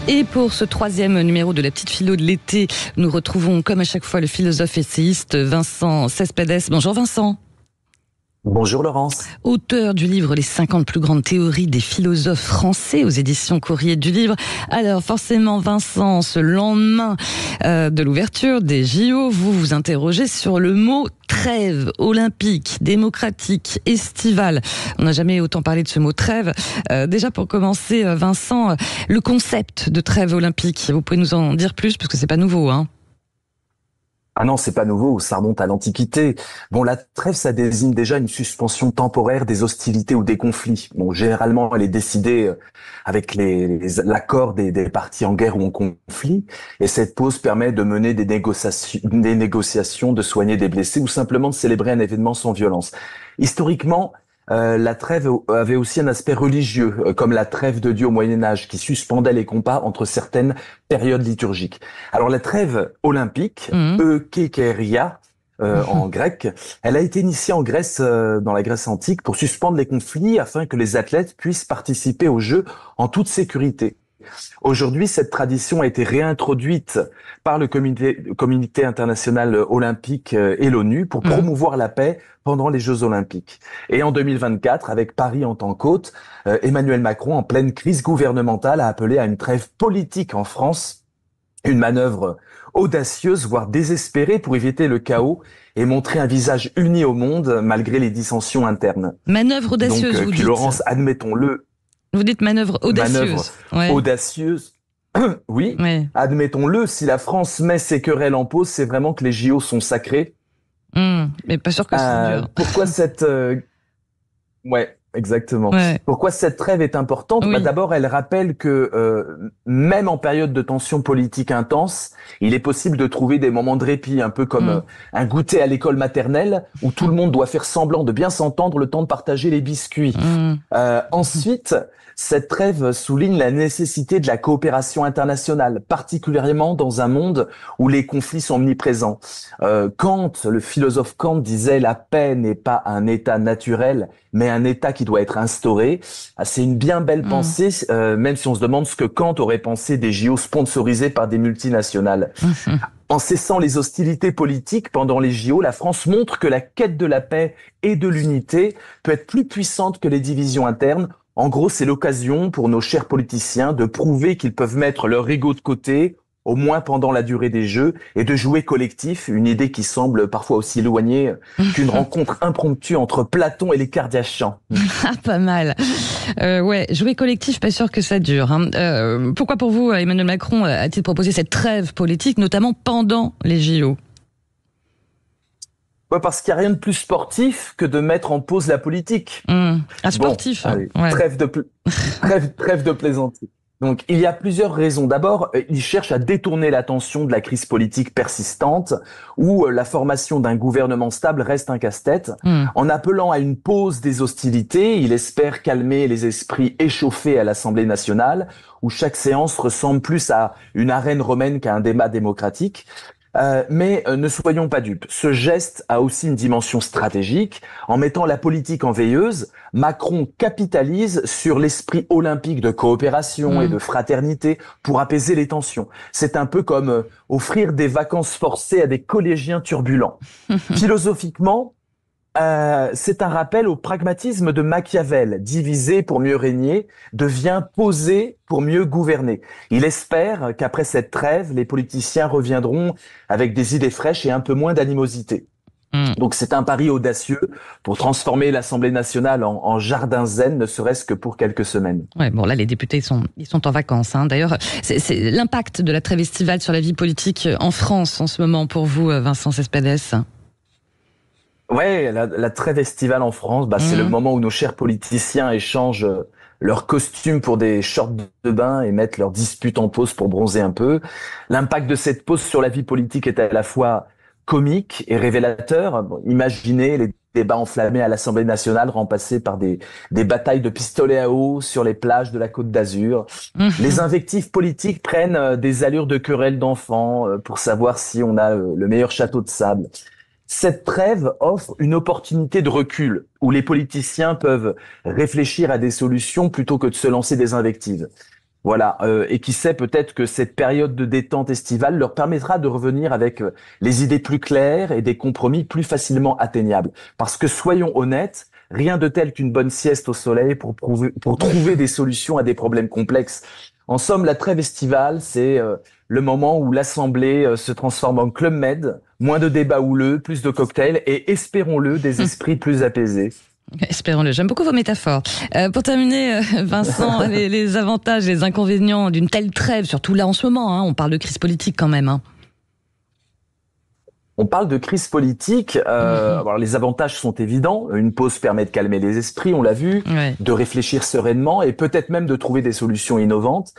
Et pour ce troisième numéro de la petite philo de l'été, nous retrouvons comme à chaque fois le philosophe essayiste Vincent Cespedes. Bonjour Vincent. Bonjour Laurence. Auteur du livre Les 50 plus grandes théories des philosophes français aux éditions Courrier du Livre. Alors forcément Vincent, ce lendemain de l'ouverture des JO, vous vous interrogez sur le mot trêve olympique, démocratique, estivale. On n'a jamais autant parlé de ce mot trêve. Déjà pour commencer Vincent, le concept de trêve olympique, vous pouvez nous en dire plus parce que c'est pas nouveau, hein? Ah non, c'est pas nouveau, ça remonte à l'Antiquité. Bon, la trêve, ça désigne déjà une suspension temporaire des hostilités ou des conflits. Bon, généralement, elle est décidée avec l'accord des parties en guerre ou en conflit. Et cette pause permet de mener des négociations, de soigner des blessés ou simplement de célébrer un événement sans violence. Historiquement, la trêve avait aussi un aspect religieux, comme la trêve de Dieu au Moyen-Âge, qui suspendait les combats entre certaines périodes liturgiques. Alors la trêve olympique, eukékéria, en grec, elle a été initiée en Grèce, dans la Grèce antique, pour suspendre les conflits afin que les athlètes puissent participer aux Jeux en toute sécurité. Aujourd'hui, cette tradition a été réintroduite par le comité international olympique et l'ONU pour promouvoir la paix pendant les Jeux olympiques. Et en 2024, avec Paris en tant qu'hôte, Emmanuel Macron, en pleine crise gouvernementale, a appelé à une trêve politique en France, une manœuvre audacieuse, voire désespérée pour éviter le chaos et montrer un visage uni au monde malgré les dissensions internes. Manœuvre audacieuse, donc, vous puis dites. Laurence, admettons-le. Vous dites manœuvre audacieuse. Audacieuse. Oui, ouais. Admettons-le, si la France met ses querelles en pause, c'est vraiment que les JO sont sacrés. Mais pas sûr que c'est dur. Pourquoi cette... Ouais, exactement. Ouais. Pourquoi cette trêve est importante? Oui. D'abord, elle rappelle que même en période de tension politique intense, il est possible de trouver des moments de répit, un peu comme un goûter à l'école maternelle, où tout le monde doit faire semblant de bien s'entendre le temps de partager les biscuits. Ensuite, cette trêve souligne la nécessité de la coopération internationale, particulièrement dans un monde où les conflits sont omniprésents. Kant, le philosophe Kant, disait « La paix n'est pas un état naturel, mais un état qui doit être instauré ». C'est une bien belle pensée, même si on se demande ce que Kant aurait pensé des JO sponsorisés par des multinationales. En cessant les hostilités politiques pendant les JO, la France montre que la quête de la paix et de l'unité peut être plus puissante que les divisions internes. En gros, c'est l'occasion pour nos chers politiciens de prouver qu'ils peuvent mettre leur ego de côté, au moins pendant la durée des Jeux, et de jouer collectif, une idée qui semble parfois aussi éloignée qu'une rencontre impromptue entre Platon et les Kardashians. Pas mal. Ouais, jouer collectif, pas sûr que ça dure. Hein. Pourquoi pour vous, Emmanuel Macron a-t-il proposé cette trêve politique, notamment pendant les JO ? Ouais, parce qu'il n'y a rien de plus sportif que de mettre en pause la politique. Un sportif. Bon, allez, ouais. trêve de plaisanterie. Donc, il y a plusieurs raisons. D'abord, il cherche à détourner l'attention de la crise politique persistante, où la formation d'un gouvernement stable reste un casse-tête. En appelant à une pause des hostilités, il espère calmer les esprits échauffés à l'Assemblée nationale, où chaque séance ressemble plus à une arène romaine qu'à un débat démocratique. Mais ne soyons pas dupes. Ce geste a aussi une dimension stratégique. En mettant la politique en veilleuse, Macron capitalise sur l'esprit olympique de coopération et de fraternité pour apaiser les tensions. C'est un peu comme offrir des vacances forcées à des collégiens turbulents. Philosophiquement, c'est un rappel au pragmatisme de Machiavel. Diviser pour mieux régner devient poser pour mieux gouverner. Il espère qu'après cette trêve, les politiciens reviendront avec des idées fraîches et un peu moins d'animosité. Donc c'est un pari audacieux pour transformer l'Assemblée nationale en jardin zen, ne serait-ce que pour quelques semaines. Ouais, bon là les députés ils sont en vacances. Hein. D'ailleurs, c'est l'impact de la trêve estivale sur la vie politique en France en ce moment pour vous, Vincent Cespedes. Ouais, la trêve estivale en France, c'est le moment où nos chers politiciens échangent leurs costumes pour des shorts de bain et mettent leurs disputes en pause pour bronzer un peu. L'impact de cette pause sur la vie politique est à la fois comique et révélateur. Imaginez les débats enflammés à l'Assemblée nationale remplacés par des batailles de pistolets à eau sur les plages de la Côte d'Azur. Les invectives politiques prennent des allures de querelles d'enfants pour savoir si on a le meilleur château de sable. Cette trêve offre une opportunité de recul où les politiciens peuvent réfléchir à des solutions plutôt que de se lancer des invectives. Voilà, et qui sait, peut-être que cette période de détente estivale leur permettra de revenir avec les idées plus claires et des compromis plus facilement atteignables. Parce que soyons honnêtes, rien de tel qu'une bonne sieste au soleil pour trouver des solutions à des problèmes complexes. En somme, la trêve estivale, c'est le moment où l'Assemblée se transforme en Club Med, moins de débats houleux, plus de cocktails et, espérons-le, des esprits plus apaisés. Espérons-le. J'aime beaucoup vos métaphores. Pour terminer, Vincent, les avantages, les inconvénients d'une telle trêve, surtout là en ce moment, hein, on parle de crise politique quand même. Hein. On parle de crise politique. Alors les avantages sont évidents. Une pause permet de calmer les esprits, on l'a vu, Ouais. de réfléchir sereinement et peut-être même de trouver des solutions innovantes.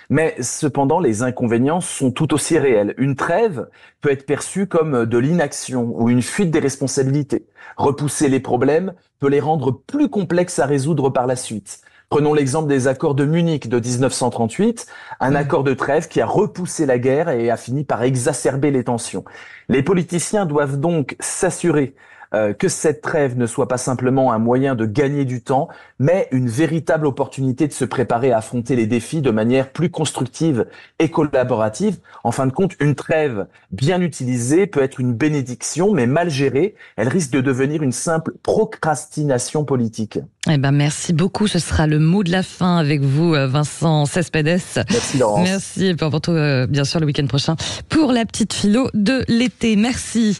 Mais cependant, les inconvénients sont tout aussi réels. Une trêve peut être perçue comme de l'inaction ou une fuite des responsabilités. Repousser les problèmes peut les rendre plus complexes à résoudre par la suite. Prenons l'exemple des accords de Munich de 1938, un accord de trêve qui a repoussé la guerre et a fini par exacerber les tensions. Les politiciens doivent donc s'assurer que cette trêve ne soit pas simplement un moyen de gagner du temps, mais une véritable opportunité de se préparer à affronter les défis de manière plus constructive et collaborative. En fin de compte, une trêve bien utilisée peut être une bénédiction, mais mal gérée, elle risque de devenir une simple procrastination politique. Eh ben, merci beaucoup. Ce sera le mot de la fin avec vous, Vincent Cespedes. Merci Laurence. Merci. Et puis on se retrouve bien sûr le week-end prochain pour la petite philo de l'été. Merci.